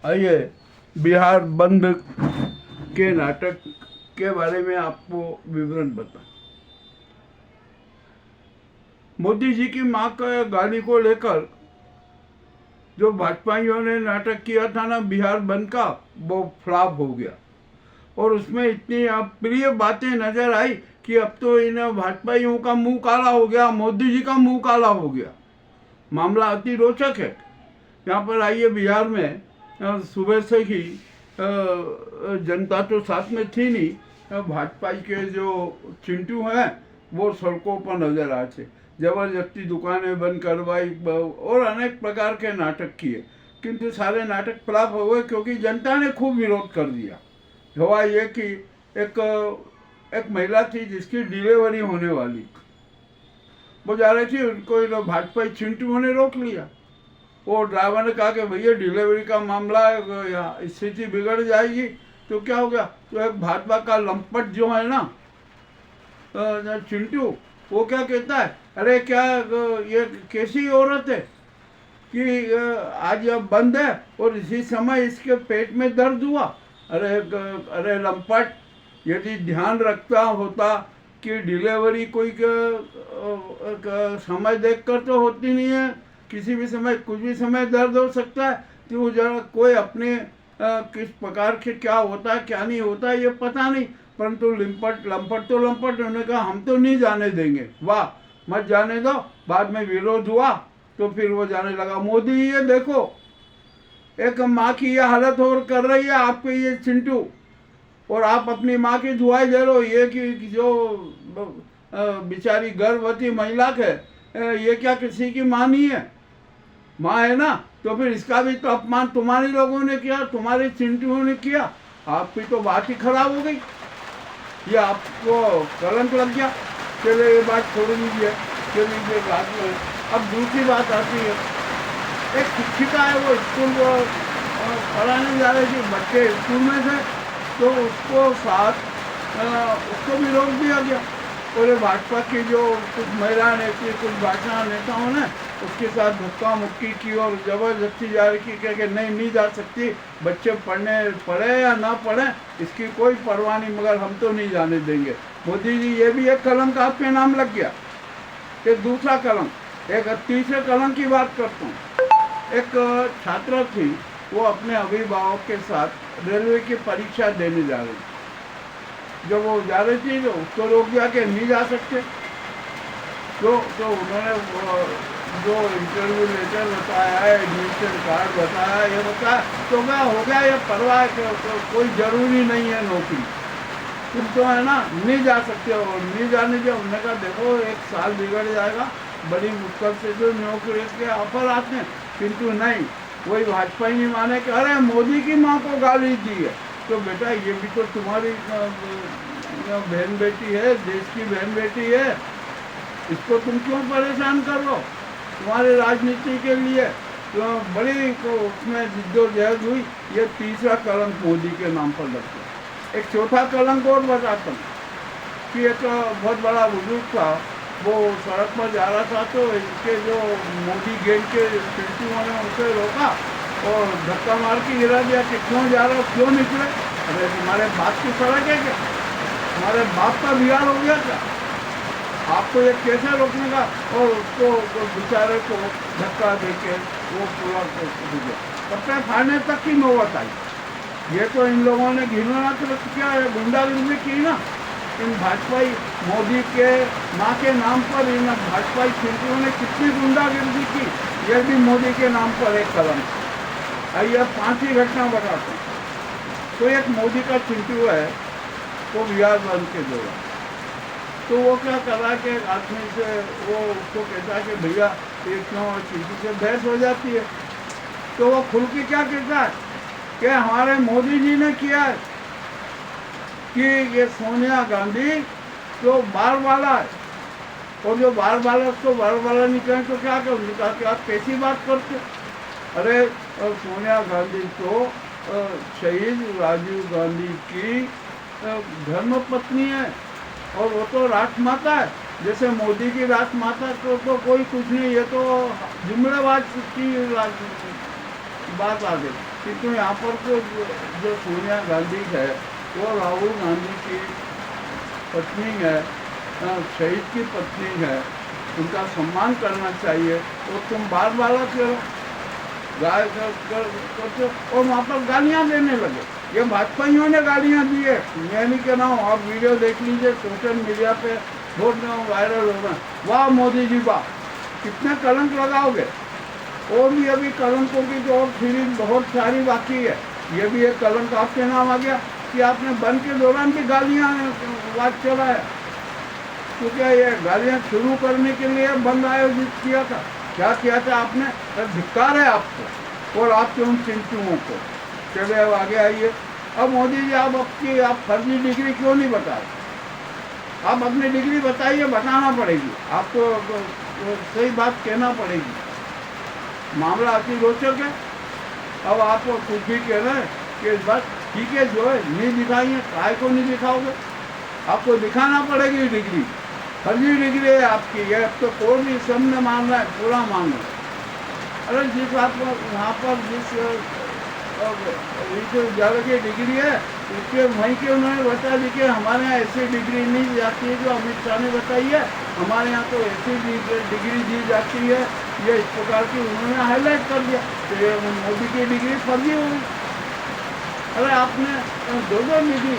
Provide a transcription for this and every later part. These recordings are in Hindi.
आइए, बिहार बंद के नाटक के बारे में आपको विवरण बता। मोदी जी की मां का गाली को लेकर जो भाजपाइयों ने नाटक किया था ना बिहार बंद का, वो फ्लॉप हो गया। और उसमें इतनी अप्रिय बातें नजर आई कि अब तो इन भाजपाइयों का मुंह काला हो गया, मोदी जी का मुंह काला हो गया। मामला अति रोचक है। यहाँ पर आइए, बिहार में सुबह से ही जनता तो साथ में थी नहीं, भाजपा के जो चिंटू हैं वो सड़कों पर नजर आए थे। जबरदस्ती दुकानें बंद करवाई और अनेक प्रकार के नाटक किए, किंतु सारे नाटक फ्लॉप हो गए क्योंकि जनता ने खूब विरोध कर दिया। हुआ ये कि एक एक महिला थी जिसकी डिलीवरी होने वाली, वो जा रही थी, उनको भाजपा चिंटू ने रोक लिया। वो ड्राइवर ने कहा कि भैया डिलीवरी का मामला है, स्थिति बिगड़ जाएगी। तो क्या हो गया, तो एक भाजपा का लंपट जो है ना चिंटू, वो क्या कहता है, अरे क्या ये कैसी औरत है कि आज अब बंद है और इसी समय इसके पेट में दर्द हुआ। अरे लंपट, यदि ध्यान रखता होता कि डिलीवरी कोई समय देखकर तो होती नहीं है, किसी भी समय कुछ भी समय दर्द हो सकता है। तो जरा कोई अपने किस प्रकार के क्या होता है क्या नहीं होता है ये पता नहीं, परंतु लंपट तो लंपट, उन्होंने कहा हम तो नहीं जाने देंगे। वाह, मत जाने दो। बाद में विरोध हुआ तो फिर वो जाने लगा। मोदी ये देखो, एक माँ की ये हालत और कर रही है आपके ये चिंटू, और आप अपनी माँ की दुआई दे रहे हो। ये कि जो बेचारी गर्भवती महिला है, ये क्या किसी की माँ नहीं है? माँ है ना, तो फिर इसका भी तो अपमान तुम्हारे लोगों ने किया, तुम्हारे चिंटुओं ने किया। आपकी तो बात ही खराब हो गई, ये आपको कलंक लग गया। चलिए ये बात छोड़ दीजिए, चलिए बात में अब दूसरी बात आती है। एक शिक्षिका है, वो स्कूल पढ़ाने जा रही थी, बच्चे स्कूल में थे, तो उसको उसको भी रोक दिया गया। और भाजपा की जो कुछ महिला नेत्री, कुछ भाजपा नेताओं ने उसके साथ धक्का मुक्की की और जबरदस्ती जारी की कि नहीं जा सकती, बच्चे पढ़े या ना पढ़े इसकी कोई परवाह नहीं, मगर हम तो नहीं जाने देंगे। मोदी जी, ये भी एक कलंक आपके नाम लग गया। एक दूसरा कलंक, एक तीसरे कलंक की बात करता हूँ। एक छात्रा थी, वो अपने अभिभावक के साथ रेलवे की परीक्षा देने जा रही थी। जब वो जा रही थी तो उसको रोक दिया कि नहीं जा सकते। तो उन्होंने जो इंटरव्यू लेटर बताया है, एडमिशन कार्ड बताया, ये बताया, तो क्या हो गया, ये परवाह कोई जरूरी नहीं है नौकरी, तुम तो है ना नहीं जा सकते हो, नहीं जाने दिया। उन्होंने कहा देखो 1 साल बिगड़ जाएगा, बड़ी मुश्किल से जो नौकरी के ऑफर आते हैं, किंतु नहीं, वही भाजपा ही नहीं माने कि अरे मोदी की माँ को गाली दी है। तो बेटा ये भी तो तुम्हारी बहन बेटी है, देश की बहन बेटी है, इसको तुम क्यों परेशान कर रहे हो? तुम्हारे राजनीति के लिए तो बड़ी उसमें जिद्दोजहद हुई। ये तीसरा कलंक मोदी के नाम पर लग गया। एक चौथा कलंक और बताता हूँ कि एक बहुत बड़ा बुजुर्ग था, वो सड़क पर जा रहा था, तो इसके जो मोदी गैंग के चिंटुओं ने उसे रोका और धक्का मार के गिरा दिया कि क्यों जा रहे हो, क्यों निकले? अरे तुम्हारे बाप की सड़क है क्या? तुम्हारे बाप का बिगाड़ हो गया क्या? आपको ये कैसे रोकने का? और उसको बेचारे को धक्का देके वो पूरा कपड़े फाड़ने तक की नौबत आई। ये तो इन लोगों ने घिनौना कृत्य किया है, गुंडागर्दी की ना। इन भाजपाई मोदी के माँ के नाम पर इन भाजपाई चिंटुओं ने कितनी गुंडागर्दी की, ये भी मोदी के नाम पर एक कलंक। आइए अब 5 घटना बताता हूँ। तो एक मोदी का चिंटू है, वो बिहार बंद के दौरान, तो वो क्या कर रहा है कि आदमी से वो उसको कहता है कि भैया ये क्यों, चिंटू से बहस हो जाती है। तो वो खुल के क्या कहता है कि हमारे मोदी जी ने किया है कि ये सोनिया गांधी तो बार वाला है, और जो बार वाला उसको बार वाला नहीं कहें तो क्या करें? उन्होंने कहा कि आप कैसी बात करते? अरे सोनिया गांधी तो शहीद राजीव गांधी की धर्म पत्नी है, और वो तो राष्ट्रमाता है। जैसे मोदी की राष्ट्रमाता को तो कोई कुछ नहीं, ये तो जुमलेबाज की राजनीति। बात आ गई। किंतु यहाँ पर तो जो सोनिया गांधी है वो राहुल गांधी की पत्नी है, शहीद की पत्नी है, उनका सम्मान करना चाहिए। तो तुम बार करो गाय करते और वहाँ पर गालियाँ देने लगे। ये भाजपाइयों ने गालियाँ दी है, मैं नहीं कह रहा हूँ, आप वीडियो देख लीजिए, सोशल मीडिया पे बहुत वायरल हो रहा है। वाह मोदी जी वाह, कितने कलंक लगाओगे। और भी अभी कलंकों की तो और सीरीज बहुत सारी बाकी है। ये भी एक कलंक आपके नाम आ गया कि आपने बंद के दौरान भी गालियाँ बात चला है। तो क्या ये गालियाँ शुरू करने के लिए बंद आयोजित किया था? क्या किया था आपने? धिक्कार है आपको और आपके उन चिंटुओं को। चले अब आगे आइए। अब मोदी जी आप फर्जी डिग्री क्यों नहीं बता रहे? आप अपनी डिग्री बताइए, बताना पड़ेगी आपको, तो सही बात कहना पड़ेगी। मामला अति रोचक है। अब आप कुछ भी कह रहे हैं कि इस बात ठीक है, जो है नहीं दिखाइए, काय को नहीं दिखाओगे? आपको दिखाना पड़ेगी डिग्री, फर्जी डिग्री है आपकी। ये अब तो कोई भी सबने मान रहा है, पूरा मान रहा है। अरे जिस बात पर वहाँ पर जिस विश्वविद्यालय की डिग्री है उसके वहीं के उन्होंने बता दी कि हमारे यहाँ ऐसी डिग्री नहीं जाती है जो अमित शाह ने बताई है, हमारे यहाँ तो ऐसी डिग्री दी जाती है। ये इस प्रकार की उन्होंने हाईलाइट कर दिया। तो ये मोदी की डिग्री फर्जी हुई। अरे आपने दो डिग्री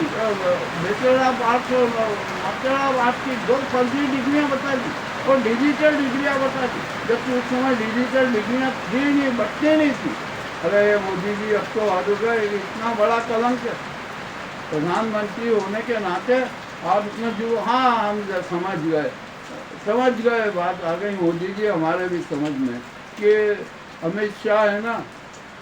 बैचलर ऑफ आर्ट्स और मास्टर ऑफ आर्ट्स की 2 फर्जी डिग्रियाँ बता दी और डिजिटल डिग्रियाँ बता दी, जबकि उस समय डिजिटल डिग्रियाँ थी नहीं, बचते नहीं थी। अरे मोदी जी अब तो हद हो गए, इतना बड़ा कलंक है। प्रधानमंत्री होने के नाते आप इतना जो, हाँ हम समझ गए, बात आ गई मोदी जी हमारे भी समझ में कि अमित शाह है ना,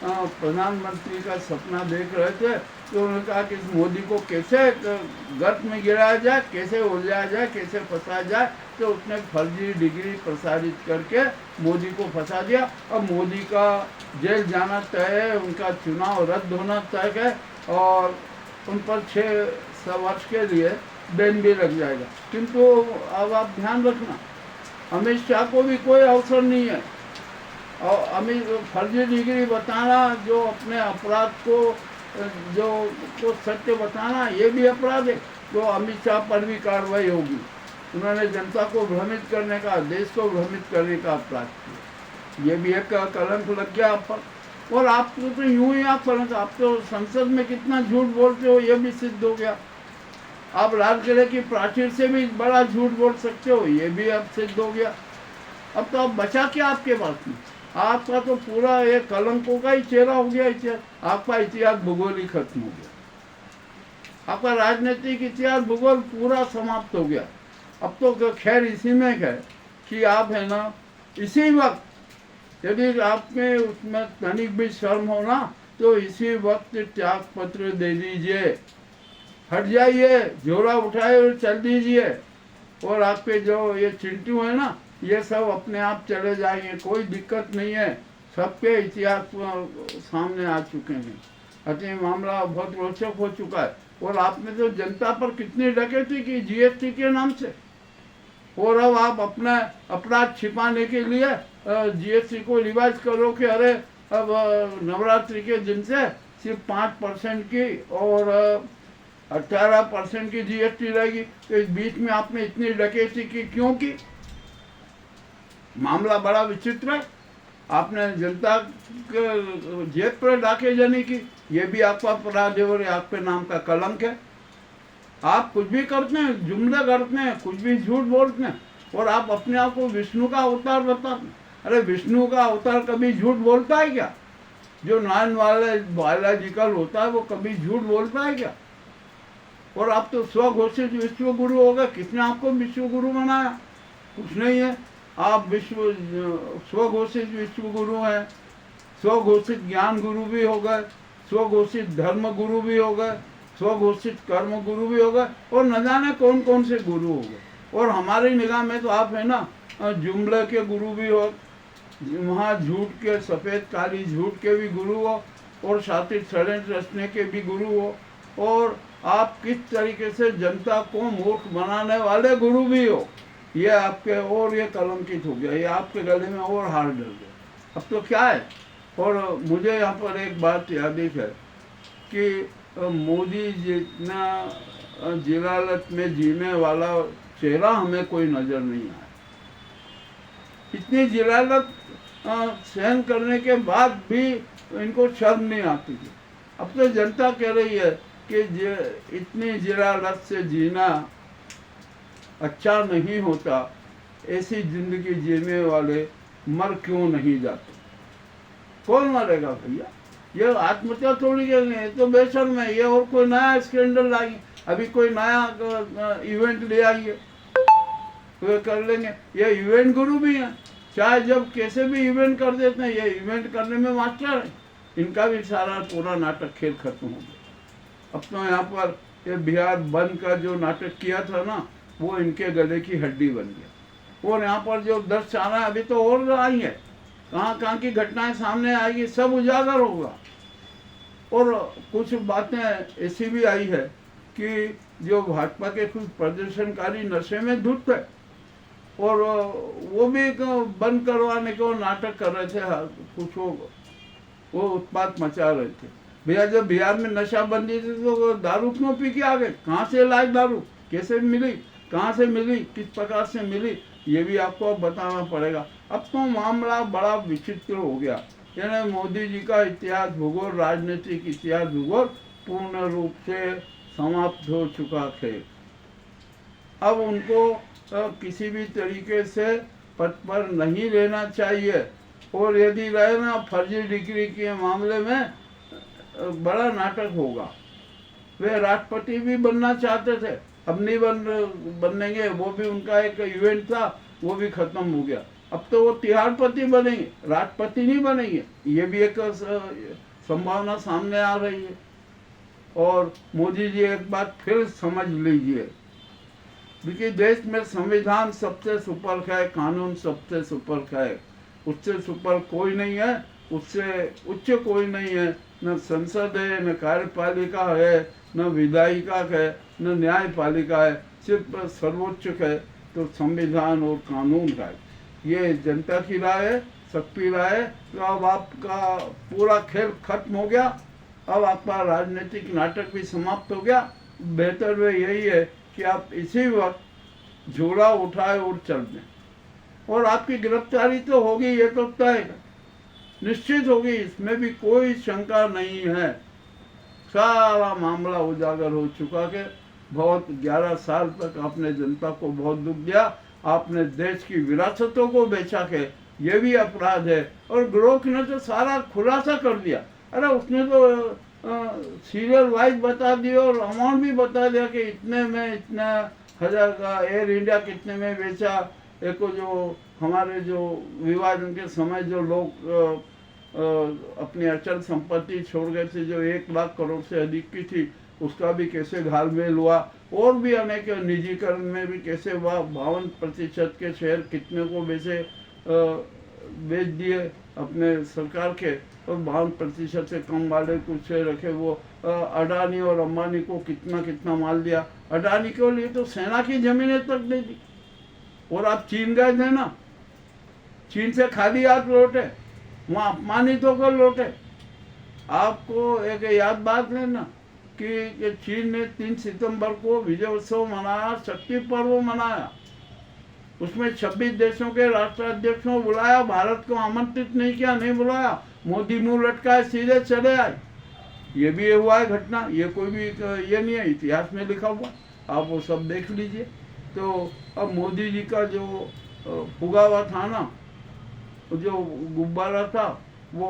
प्रधानमंत्री का सपना देख रहे थे। तो उन्होंने कहा कि इस मोदी को कैसे गर्त में गिराया जाए, कैसे उलझाया जाए, कैसे फंसाया जाए। तो उसने फर्जी डिग्री प्रसारित करके मोदी को फंसा दिया। अब मोदी का जेल जाना तय है, उनका चुनाव रद्द होना तय है और उन पर 6 वर्ष के लिए बैन भी लग जाएगा। किंतु अब आप ध्यान रखना, अमित शाह को भी कोई अवसर नहीं है। और अमित फर्जी डिग्री बताना, जो अपने अपराध को जो सत्य बताना, ये भी अपराध है। तो अमित शाह पर भी कार्रवाई होगी। उन्होंने जनता को भ्रमित करने का, देश को भ्रमित करने का अपराध किया। ये भी एक कलंक लग गया आप पर। और आपको तो यूं ही आप तो संसद में कितना झूठ बोलते हो, ये भी सिद्ध हो गया। आप लाल किले की प्राचीर से भी बड़ा झूठ बोल सकते हो, ये भी अब सिद्ध हो गया। अब तो अब बचा क्या आपके पास में? आपका तो पूरा एक कलंकों का ही चेहरा हो गया इतिहास। आपका इतिहास भूगोल ही खत्म हो गया। आपका राजनीतिक इतिहास भूगोल पूरा समाप्त हो गया। अब तो खैर इसी में है कि आप है ना, इसी वक्त यदि आप में उसमें तनिक भी शर्म हो ना, तो इसी वक्त त्याग पत्र दे दीजिए, हट जाइए, झोला उठाए और चल दीजिए। और आपके जो ये चिंटू है ना, ये सब अपने आप चले जाएंगे, कोई दिक्कत नहीं है। सबके इतिहास सामने आ चुके हैं। अतः मामला बहुत रोचक हो चुका है। और आपने तो जनता पर कितनी डकैती की जीएसटी के नाम से। और अब आप अपना अपराध छिपाने के लिए जीएसटी को रिवाइज करो कि अरे अब नवरात्रि के दिन से सिर्फ 5% की और 18% की जीएसटी रहेगी। तो इस बीच में आपने इतनी डकैती की क्यों की? मामला बड़ा विचित्र है। आपने जनता के जेब पर डाके जाने की, ये भी आपका अपराध है और आप पे नाम का कलंक है। आप कुछ भी करते हैं, जुमले करते हैं, कुछ भी झूठ बोलते हैं और आप अपने आप को विष्णु का अवतार बताते हैं। अरे विष्णु का अवतार कभी झूठ बोलता है क्या? जो नॉन बायोलॉजिकल होता है वो कभी झूठ बोलता है क्या? और आप तो स्वघोषित विश्व गुरु हो गए। किसने आपको विश्व गुरु बनाया? कुछ नहीं है। आप स्वघोषित विश्व गुरु हैं, स्वघोषित ज्ञान गुरु भी हो गए, स्वघोषित धर्म गुरु भी हो गए, स्वघोषित कर्म गुरु भी हो गए और न जाने कौन कौन से गुरु हो गए। और हमारी निगाह में तो आप है ना जुमले के गुरु भी हो, वहाँ झूठ के, सफ़ेद काली झूठ के भी गुरु हो और साथ ही षड्यंत्र रचने के भी गुरु हो। और आप किस तरीके से जनता को मूर्ख बनाने वाले गुरु भी हो। ये आपके और ये कलंकित हो गया, ये आपके गले में और हार डल गया। अब तो क्या है, और मुझे यहाँ पर एक बात याद है कि मोदी जितना जिलालत में जीने वाला चेहरा हमें कोई नज़र नहीं आया। इतनी जिलालत सहन करने के बाद भी इनको शर्म नहीं आती थी। अब तो जनता कह रही है कि इतनी जिलालत से जीना अच्छा नहीं होता, ऐसी जिंदगी जीने वाले मर क्यों नहीं जाते। कौन मरेगा भैया, ये आत्महत्या थोड़ी करनी है, तो बेशर्म है ये। और कोई नया स्कैंडल लाएंगे, अभी कोई नया इवेंट ले आइए तो कर लेंगे। ये इवेंट गुरु भी हैं, चाहे जब कैसे भी इवेंट कर देते हैं, ये इवेंट करने में मास्टर है। इनका भी सारा पूरा नाटक खेल खत्म हो गया। अब तो यहाँ पर ये बिहार बंद का जो नाटक किया था ना, वो इनके गले की हड्डी बन गया। और यहाँ पर जो 10 चारा अभी तो और आई है, कहाँ कहाँ की घटनाएं सामने आएगी, सब उजागर होगा। और कुछ बातें ऐसी भी आई है कि जो भाजपा के कुछ प्रदर्शनकारी नशे में धुत है, और वो भी बंद करवाने को नाटक कर रहे थे। कुछ वो उत्पात मचा रहे थे। भैया जब बिहार में नशाबंदी थी तो दारू क्यों पी के आ गए? कहाँ से लाई दारू, कैसे मिली, कहाँ से मिली, किस प्रकार से मिली, ये भी आपको बताना पड़ेगा। अब तो मामला बड़ा विचित्र हो गया। यानी मोदी जी का इतिहास भूगोल, राजनीतिक इतिहास भूगोल पूर्ण रूप से समाप्त हो चुका है। अब उनको किसी भी तरीके से पद पर नहीं रहना चाहिए, और यदि रहे ना, फर्जी डिग्री के मामले में बड़ा नाटक होगा। वे राष्ट्रपति भी बनना चाहते थे, अब नहीं बनेंगे। वो भी उनका एक इवेंट था, वो भी खत्म हो गया। अब तो वो तिहाड़पति बनेंगे, राष्ट्रपति नहीं बनेंगे। ये भी एक संभावना सामने आ रही है। और मोदी जी एक बात फिर समझ लीजिए, क्योंकि देश में संविधान सबसे सुपर है, कानून सबसे सुपर है। उससे सुपर कोई नहीं है, उससे उच्च कोई नहीं है। न संसद है, न कार्यपालिका है, न विधायिका है, न न्यायपालिका है। सिर्फ सर्वोच्च है तो संविधान और कानून का है। ये जनता की राय है, सबकी राय है। तो अब आपका पूरा खेल खत्म हो गया, अब आपका राजनीतिक नाटक भी समाप्त हो गया। बेहतर वे यही है कि आप इसी वक्त झोला उठाए और चल दें। और आपकी गिरफ्तारी तो होगी, ये तो तय है, निश्चित होगी, इसमें भी कोई शंका नहीं है। सारा मामला उजागर हो चुका है। बहुत 11 साल तक आपने जनता को बहुत दुख दिया, आपने देश की विरासतों को बेचा के, ये भी अपराध है। और ग्रोक ने तो सारा खुलासा कर दिया। अरे उसने तो सीरियल वाइज बता दिया और अमाउंट भी बता दिया कि इतने में इतना हजार का एयर इंडिया कितने में बेचा। एक जो हमारे जो विभाजन के समय जो लोग अपनी अचल संपत्ति छोड़ गए थे, जो 1 लाख करोड़ से अधिक की थी, उसका भी कैसे घालमेल हुआ। और भी अनेक निजीकरण में भी कैसे हुआ। 52% के शेयर कितने को बेच दिए अपने सरकार के, और 52% से कम वाले कुछ शेयर रखे। वो अडानी और अंबानी को कितना कितना माल दिया। अडानी के लिए तो सेना की जमीनें तक दे दी। और आप चीन गए थे ना, चीन से खाली हाथ लौटे, वहाँ अपमानित होकर लौटे। आपको एक याद बात लेना कि चीन ने 3 सितंबर को विजय उत्सव मनाया, शक्ति पर्व मनाया। उसमें 26 देशों के राष्ट्राध्यक्षों को बुलाया, भारत को आमंत्रित नहीं किया, नहीं बुलाया। मोदी मुंह लटकाए सीधे चले आए। ये भी हुआ है घटना, ये कोई भी ये नहीं है, इतिहास में लिखा हुआ, आप वो सब देख लीजिए। तो अब मोदी जी का जो फुगा हुआ था ना, जो गुब्बारा था, वो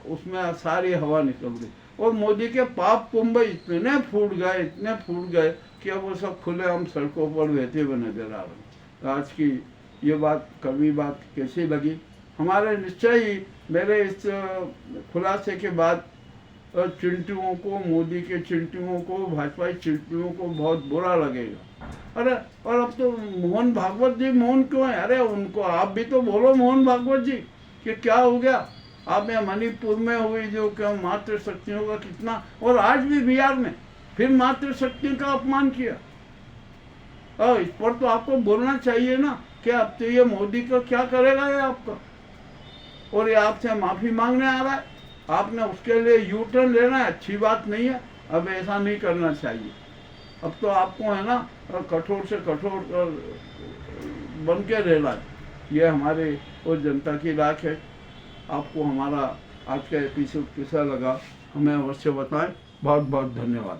उसमें सारी हवा निकल गई। और मोदी के पाप कुंभ इतने फूट गए कि अब वो सब खुलेआम सड़कों पर बहते हुए नजर आ रहे। आज की ये बात, कड़वी बात कैसी लगी? हमारे निश्चय ही मेरे इस खुलासे के बाद चिंटुओं को, मोदी के चिंटुओं को, भाजपाई चिंटुओं को बहुत बुरा लगेगा। अरे और अब तो मोहन भागवत जी मौन क्यों है? अरे उनको आप भी तो बोलो मोहन भागवत जी कि क्या हो गया। आप यहाँ मणिपुर में हुई जो क्या मातृशक्तियों का कितना, और आज भी बिहार में फिर मातृशक्तियों का अपमान किया। इस पर तो आपको बोलना चाहिए ना कि अब तो ये मोदी का क्या करेगा ये आपका। और ये आपसे माफ़ी मांगने आ रहा है, आपने उसके लिए यू टर्न लेना है, अच्छी बात नहीं है। अब ऐसा नहीं करना चाहिए। अब तो आपको है ना कठोर से कठोर बन के रहना है। ये हमारे और जनता की राख है। आपको हमारा आज का एपिसोड कैसा लगा हमें अवश्य बताएं। बहुत बहुत धन्यवाद।